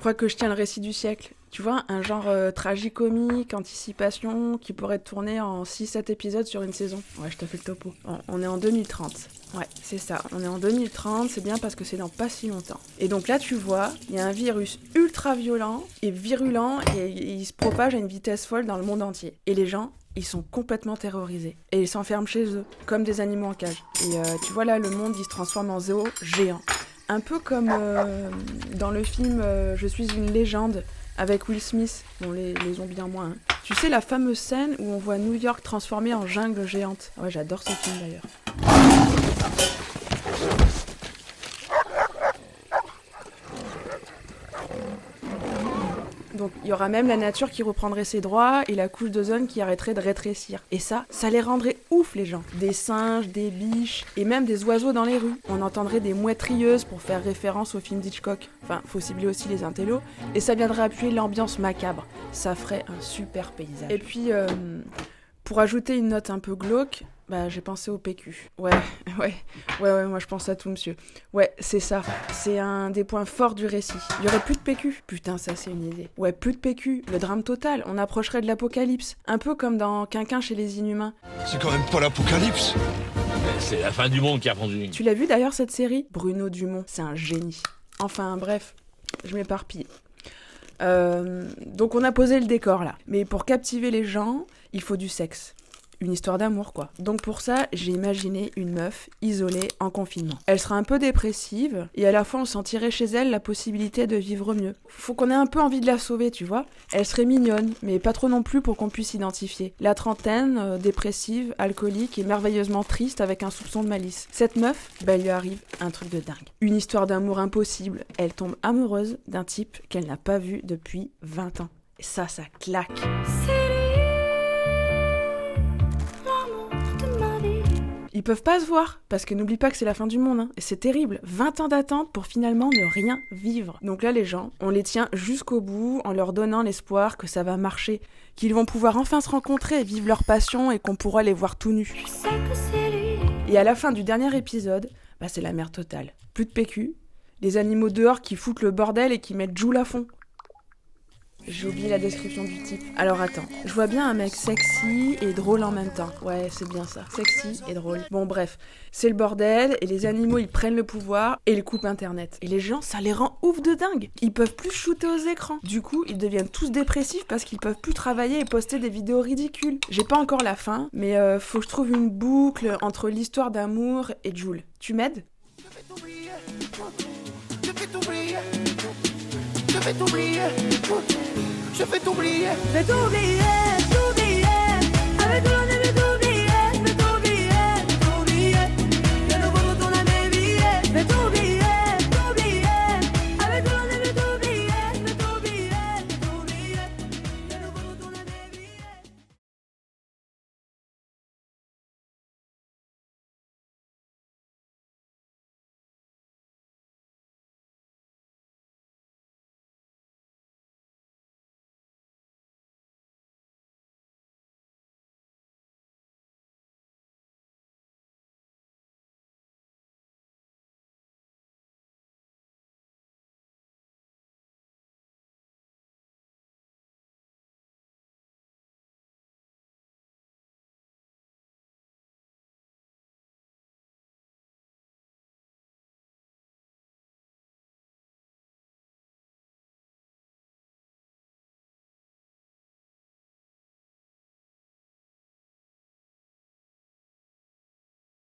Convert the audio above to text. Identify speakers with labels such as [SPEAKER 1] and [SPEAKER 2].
[SPEAKER 1] crois que je tiens le récit du siècle. Tu vois, un genre tragicomique, anticipation, qui pourrait tourner en 6-7 épisodes sur une saison. Ouais, je te fais le topo. On est en 2030. Ouais, c'est ça. On est en 2030, c'est bien parce que c'est dans pas si longtemps. Et donc là, tu vois, il y a un virus ultra violent et virulent et il se propage à une vitesse folle dans le monde entier. Et les gens, ils sont complètement terrorisés. Et ils s'enferment chez eux, comme des animaux en cage. Et tu vois là, le monde, il se transforme en zoo géant. Un peu comme dans le film Je suis une légende avec Will Smith, bon les zombies en moins. Hein. Tu sais la fameuse scène où on voit New York transformée en jungle géante. Ouais, j'adore ce film d'ailleurs. Donc il y aura même la nature qui reprendrait ses droits et la couche d'ozone qui arrêterait de rétrécir. Et ça les rendrait ouf les gens. Des singes, des biches et même des oiseaux dans les rues. On entendrait des mouettes rieuses pour faire référence au film d'Hitchcock. Enfin, faut cibler aussi les intellos. Et ça viendrait appuyer l'ambiance macabre. Ça ferait un super paysage. Et puis, pour ajouter une note un peu glauque, bah j'ai pensé au PQ. Ouais, moi je pense à tout, monsieur. Ouais, c'est ça. C'est un des points forts du récit. Il y aurait plus de PQ. Putain, ça c'est une idée. Ouais, plus de PQ. Le drame total. On approcherait de l'apocalypse. Un peu comme dans Quinquin chez les Inhumains.
[SPEAKER 2] C'est quand même pas l'apocalypse.
[SPEAKER 3] C'est la fin du monde qui a rendu.
[SPEAKER 1] Tu l'as vu d'ailleurs cette série ? Bruno Dumont, c'est un génie. Enfin bref, je m'éparpille. Donc on a posé le décor là. Mais pour captiver les gens, il faut du sexe. Une histoire d'amour quoi. Donc pour ça, j'ai imaginé une meuf isolée en confinement. Elle sera un peu dépressive et à la fois on sentirait chez elle la possibilité de vivre mieux. Faut qu'on ait un peu envie de la sauver, tu vois. Elle serait mignonne, mais pas trop non plus pour qu'on puisse s'identifier. La trentaine, dépressive, alcoolique et merveilleusement triste avec un soupçon de malice. Cette meuf, il lui arrive un truc de dingue. Une histoire d'amour impossible. Elle tombe amoureuse d'un type qu'elle n'a pas vu depuis 20 ans. Et ça claque. Ils peuvent pas se voir, parce que n'oublie pas que c'est la fin du monde, hein. Et c'est terrible, 20 ans d'attente pour finalement ne rien vivre. Donc là les gens, on les tient jusqu'au bout en leur donnant l'espoir que ça va marcher, qu'ils vont pouvoir enfin se rencontrer et vivre leur passion et qu'on pourra les voir tout nus. Et à la fin du dernier épisode, c'est la merde totale. Plus de PQ, les animaux dehors qui foutent le bordel et qui mettent Joule à fond. J'ai oublié la description du type. Alors attends, je vois bien un mec sexy et drôle en même temps. Ouais, c'est bien ça. Sexy et drôle. Bon bref, c'est le bordel et les animaux ils prennent le pouvoir et ils coupent internet. Et les gens, ça les rend ouf de dingue. Ils peuvent plus shooter aux écrans. Du coup, ils deviennent tous dépressifs parce qu'ils peuvent plus travailler et poster des vidéos ridicules. J'ai pas encore la fin, mais faut que je trouve une boucle entre l'histoire d'amour et Joule. Tu m'aides ?
[SPEAKER 4] Je vais t'oublier.